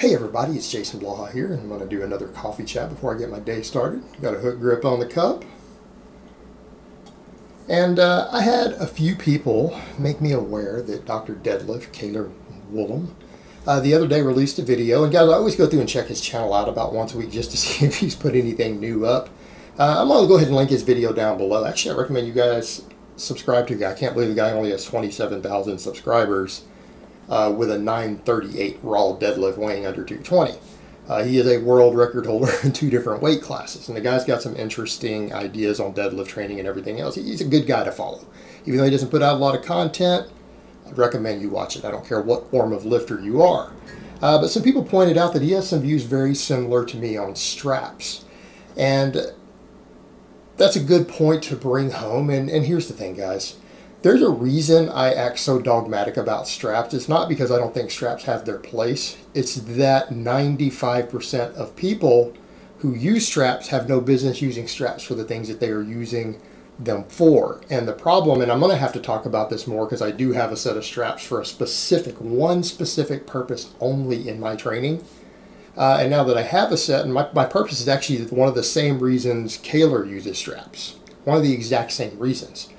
Hey everybody, it's Jason Blaha here, and I'm going to do another coffee chat before I get my day started. Got a hook grip on the cup. And I had a few people make me aware that Dr. Deadlift, Cailer, Woolam, the other day released a video. And guys, I always go through and check his channel out about once a week just to see if he's put anything new up. I'm going to go ahead and link his video down below. Actually, I recommend you guys subscribe to the guy. I can't believe the guy only has 27,000 subscribers. With a 938 raw deadlift weighing under 220. He is a world record holder in 2 different weight classes, and the guy's got some interesting ideas on deadlift training and everything else. He's a good guy to follow. Even though he doesn't put out a lot of content, I'd recommend you watch it. I don't care what form of lifter you are. But some people pointed out that he has some views very similar to me on straps. And that's a good point to bring home. And here's the thing, guys. There's a reason I act so dogmatic about straps. It's not because I don't think straps have their place. It's that 95% of people who use straps have no business using straps for the things that they are using them for. And the problem, and I'm going to have to talk about this more because I do have a set of straps for one specific purpose only in my training. And now that I have a set, and my purpose is actually one of the same reasons Cailer uses straps. One of the exact same reasons.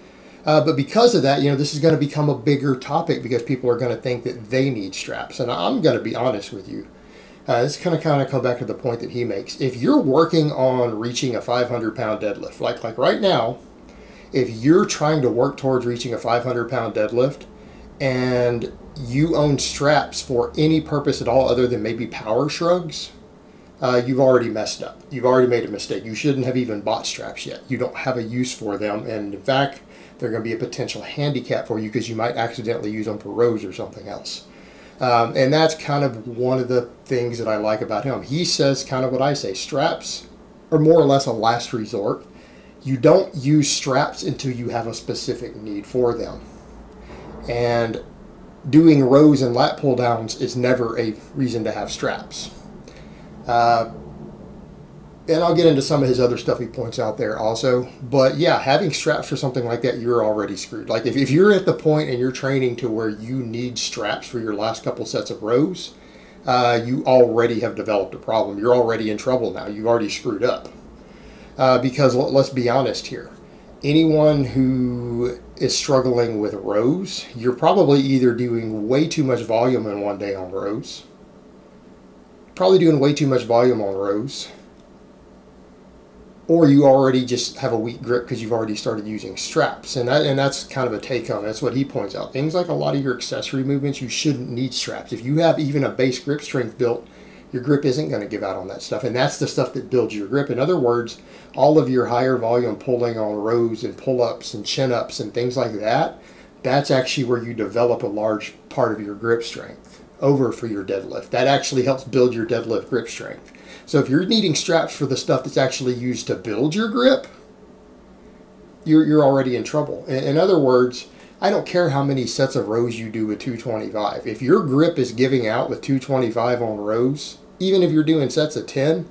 But because of that, this is going to become a bigger topic because people are going to think that they need straps. And I'm going to be honest with you. This is going to kind of come back to the point that he makes. If you're working on reaching a 500-pound deadlift, like right now, if you're trying to work towards reaching a 500-pound deadlift and you own straps for any purpose at all other than maybe power shrugs, you've already messed up. You've already made a mistake. You shouldn't have even bought straps yet. You don't have a use for them. And in fact, they're going to be a potential handicap for you because you might accidentally use them for rows or something else. And that's kind of one of the things that I like about him. He says kind of what I say. Straps are more or less a last resort. You don't use straps until you have a specific need for them. And doing rows and lat pull downs is never a reason to have straps. And I'll get into some of his other stuff he points out there also. But yeah, having straps for something like that, you're already screwed. Like if you're at the point in your training to where you need straps for your last couple sets of rows, you already have developed a problem. You're already in trouble now. You've already screwed up. Because let's be honest here. Anyone who is struggling with rows, you're probably either doing way too much volume in one day on rows. Probably doing way too much volume on rows. Or you already just have a weak grip because you've already started using straps. And that's kind of a take home. That's what he points out. Things like a lot of your accessory movements, you shouldn't need straps. If you have even a base grip strength built, your grip isn't going to give out on that stuff. And that's the stuff that builds your grip. In other words, all of your higher volume pulling on rows and pull-ups and chin-ups and things like that, that's actually where you develop a large part of your grip strength over for your deadlift. That actually helps build your deadlift grip strength. So if you're needing straps for the stuff that's actually used to build your grip, you're already in trouble. In other words, I don't care how many sets of rows you do with 225. If your grip is giving out with 225 on rows, even if you're doing sets of 10,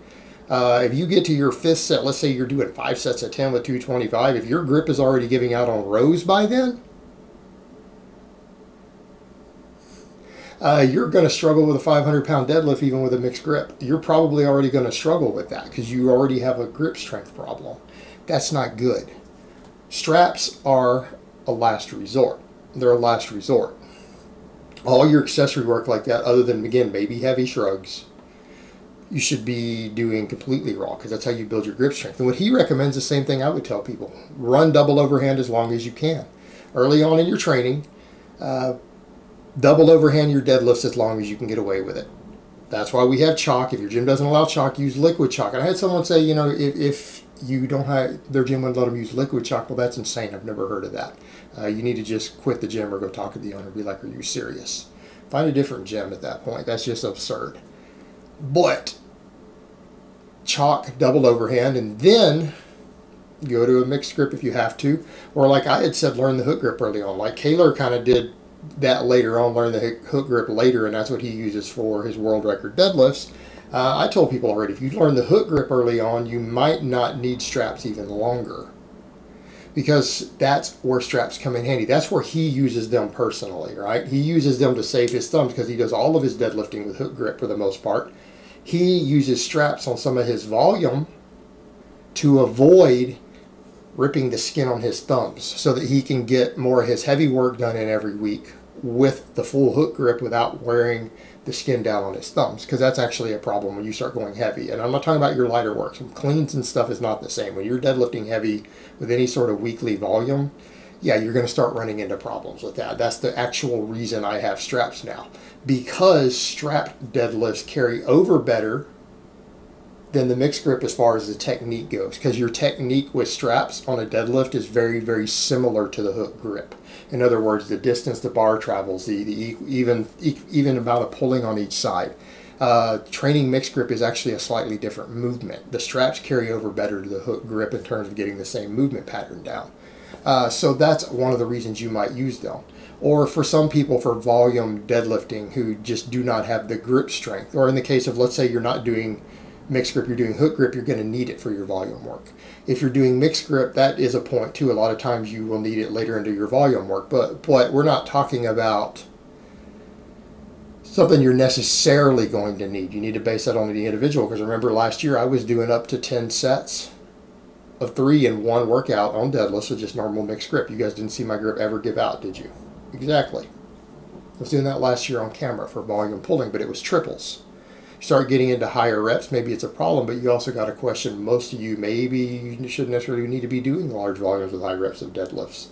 if you get to your 5th set, let's say you're doing 5 sets of 10 with 225, if your grip is already giving out on rows by then, you're going to struggle with a 500-pound deadlift even with a mixed grip. You're probably already going to struggle with that because you already have a grip strength problem. That's not good. Straps are a last resort. They're a last resort. All your accessory work like that, other than, again, maybe heavy shrugs, you should be doing completely raw because that's how you build your grip strength. And what he recommends is the same thing I would tell people. Run double overhand as long as you can. Early on in your training, double overhand your deadlifts as long as you can get away with it. That's why we have chalk. If your gym doesn't allow chalk, use liquid chalk. And I had someone say, if you don't have, their gym wouldn't let them use liquid chalk. Well, that's insane. I've never heard of that. You need to just quit the gym or go talk to the owner. Be like, are you serious? Find a different gym at that point. That's just absurd. But chalk, double overhand, and then go to a mixed grip if you have to. Or like I had said, learn the hook grip early on. Like Cailer kind of did that later on, learn the hook grip later, and that's what he uses for his world record deadlifts. I told people already, if you learn the hook grip early on, you might not need straps even longer. because that's where straps come in handy. That's where he uses them personally, right? He uses them to save his thumbs because he does all of his deadlifting with hook grip for the most part. He uses straps on some of his volume to avoid ripping the skin on his thumbs so that he can get more of his heavy work done in every week with the full hook grip without wearing the skin down on his thumbs, because that's actually a problem when you start going heavy. And I'm not talking about your lighter work. Some cleans and stuff is not the same. When you're deadlifting heavy with any sort of weekly volume, yeah, you're going to start running into problems with that. That's the actual reason I have straps now, because strap deadlifts carry over better than the mixed grip as far as the technique goes, because your technique with straps on a deadlift is very, very similar to the hook grip. In other words, the distance the bar travels, the even amount of pulling on each side. Training mixed grip is actually a slightly different movement. The straps carry over better to the hook grip in terms of getting the same movement pattern down. So that's one of the reasons you might use them. Or for some people, for volume deadlifting who just do not have the grip strength, or in the case of, let's say you're not doing mixed grip, you're doing hook grip, you're going to need it for your volume work. If you're doing mixed grip, that is a point too. A lot of times you will need it later into your volume work, but we're not talking about something you're necessarily going to need. You need to base that on the individual, because remember last year I was doing up to 10 sets of 3 in one workout on deadlifts with just normal mixed grip. You guys didn't see my grip ever give out, did you? Exactly. I was doing that last year on camera for volume pulling, but it was triples. Start getting into higher reps, maybe it's a problem, but you also got to question, most of you, maybe you shouldn't necessarily need to be doing large volumes with high reps of deadlifts.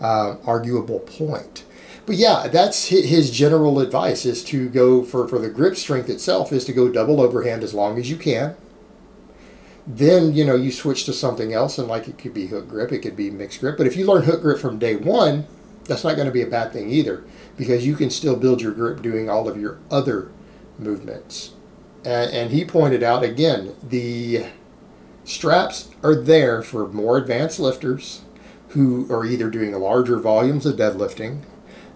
Arguable point. But yeah, that's his general advice, is to go for the grip strength itself, is to go double overhand as long as you can. Then, you know, you switch to something else, and like it could be hook grip, it could be mixed grip. But if you learn hook grip from day one, that's not going to be a bad thing either, because you can still build your grip doing all of your other movements. And he pointed out, again, the straps are there for more advanced lifters who are either doing larger volumes of deadlifting.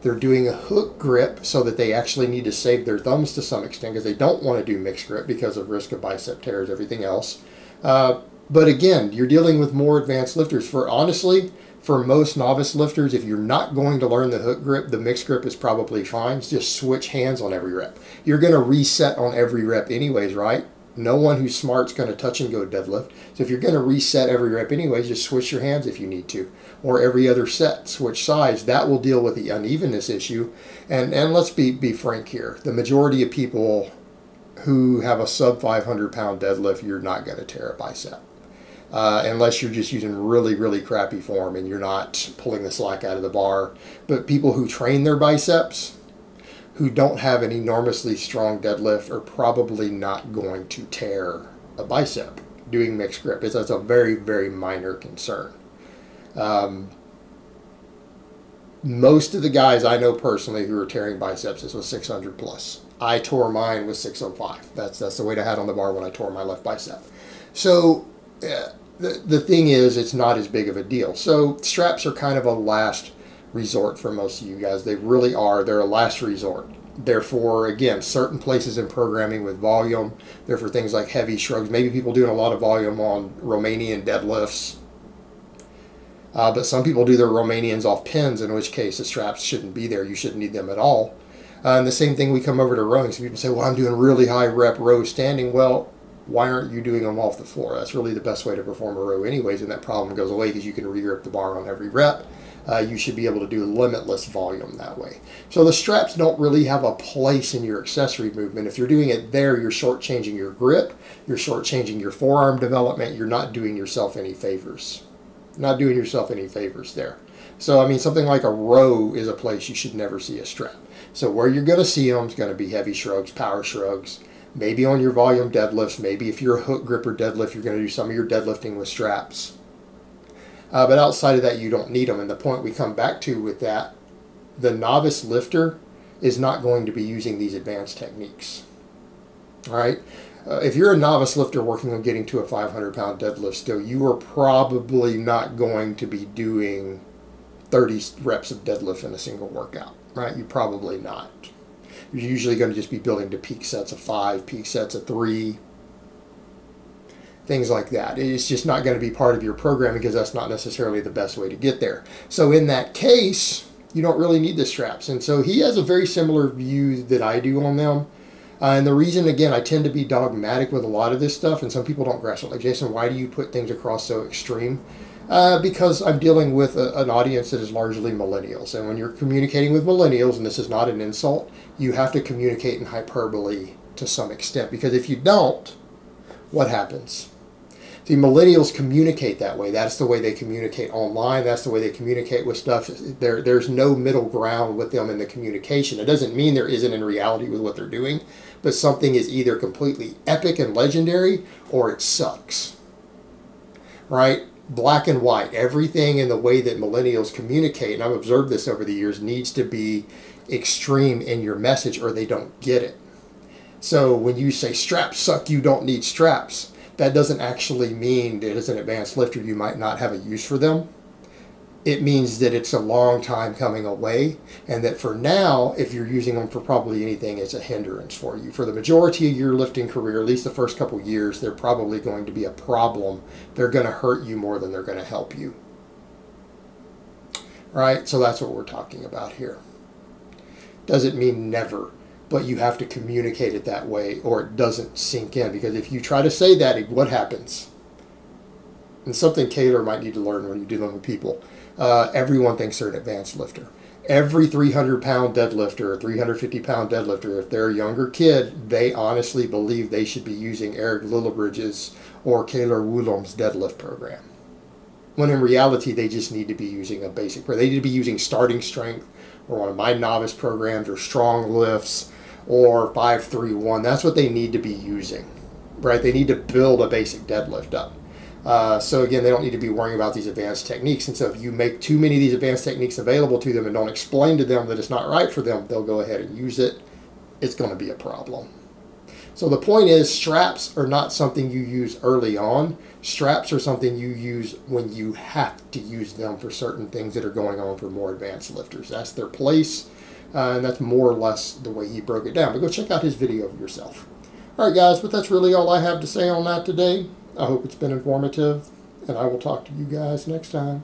They're doing a hook grip so that they actually need to save their thumbs to some extent, because they don't want to do mixed grip because of risk of bicep tears, everything else. But again, you're dealing with more advanced lifters. Honestly, for most novice lifters, if you're not going to learn the hook grip, the mixed grip is probably fine. Just switch hands on every rep. You're going to reset on every rep anyways, right? No one who's smart's going to touch and go deadlift. So if you're going to reset every rep anyways, just switch your hands if you need to. Or every other set, switch sides. That will deal with the unevenness issue. And let's be frank here. The majority of people who have a sub 500 pound deadlift, you're not going to tear a bicep. Unless you're just using really, really crappy form and you're not pulling the slack out of the bar. But people who train their biceps, who don't have an enormously strong deadlift, are probably not going to tear a bicep doing mixed grip. That's a very, very minor concern. Most of the guys I know personally who are tearing biceps is with 600 plus. I tore mine with 605. That's the weight I had on the bar when I tore my left bicep. So the thing is, it's not as big of a deal. So straps are kind of a last resort for most of you guys. They really are. They're a last resort. Therefore, again, certain places in programming with volume, they're for things like heavy shrugs. Maybe people doing a lot of volume on Romanian deadlifts. But some people do their Romanians off pins, in which case the straps shouldn't be there. You shouldn't need them at all. And the same thing, we come over to rowing. So people say, well, I'm doing really high rep row standing. Well, why aren't you doing them off the floor? That's really the best way to perform a row anyways, and that problem goes away because you can re-grip the bar on every rep. You should be able to do limitless volume that way. So the straps don't really have a place in your accessory movement. If you're doing it there, you're shortchanging your grip, you're shortchanging your forearm development, you're not doing yourself any favors. Not doing yourself any favors there. So, I mean, something like a row is a place you should never see a strap. So where you're going to see them is going to be heavy shrugs, power shrugs, maybe on your volume deadlifts, maybe if you're a hook gripper deadlift, you're going to do some of your deadlifting with straps. But outside of that, you don't need them. And the point we come back to with that, the novice lifter is not going to be using these advanced techniques. All right? If you're a novice lifter working on getting to a 500-pound deadlift still, you are probably not going to be doing 30 reps of deadlift in a single workout, right? You're probably not. You're usually going to just be building to peak sets of 5, peak sets of 3. things like that. It's just not going to be part of your program because that's not necessarily the best way to get there. So in that case, you don't really need the straps. And so he has a very similar view that I do on them. And the reason, again, I tend to be dogmatic with a lot of this stuff, and some people don't grasp it. Like, Jason, why do you put things across so extreme? Because I'm dealing with an audience that is largely millennials. And when you're communicating with millennials, and this is not an insult, you have to communicate in hyperbole to some extent. Because if you don't, what happens? See, millennials communicate that way. That's the way they communicate online. That's the way they communicate with stuff. There's no middle ground with them in the communication. It doesn't mean there isn't in reality with what they're doing, but something is either completely epic and legendary or it sucks. Right? Black and white. Everything in the way that millennials communicate, and I've observed this over the years, needs to be extreme in your message or they don't get it. So when you say straps suck, you don't need straps, that doesn't actually mean that as an advanced lifter you might not have a use for them. It means that it's a long time coming away, and that for now, if you're using them for probably anything, it's a hindrance for you. For the majority of your lifting career, at least the first couple years, they're probably going to be a problem. They're going to hurt you more than they're going to help you. Right? So that's what we're talking about here. Doesn't mean never, but you have to communicate it that way or it doesn't sink in. Because if you try to say that, what happens? And something Cailer might need to learn when you're dealing with people. Everyone thinks they're an advanced lifter. Every 300-pound deadlifter or 350-pound deadlifter, if they're a younger kid, they honestly believe they should be using Eric Lillibridge's or Cailer Woolam's deadlift program. When in reality, they just need to be using a basic program. They need to be using starting strength or one of my novice programs or strong lifts or 5-3-1. That's what they need to be using, right? They need to build a basic deadlift up. So again, they don't need to be worrying about these advanced techniques. And so if you make too many of these advanced techniques available to them and don't explain to them that it's not right for them, they'll go ahead and use it. It's going to be a problem. So the point is, straps are not something you use early on. Straps are something you use when you have to use them for certain things that are going on for more advanced lifters. That's their place, and that's more or less the way he broke it down. But go check out his video yourself. All right, guys, but that's really all I have to say on that today. I hope it's been informative, and I will talk to you guys next time.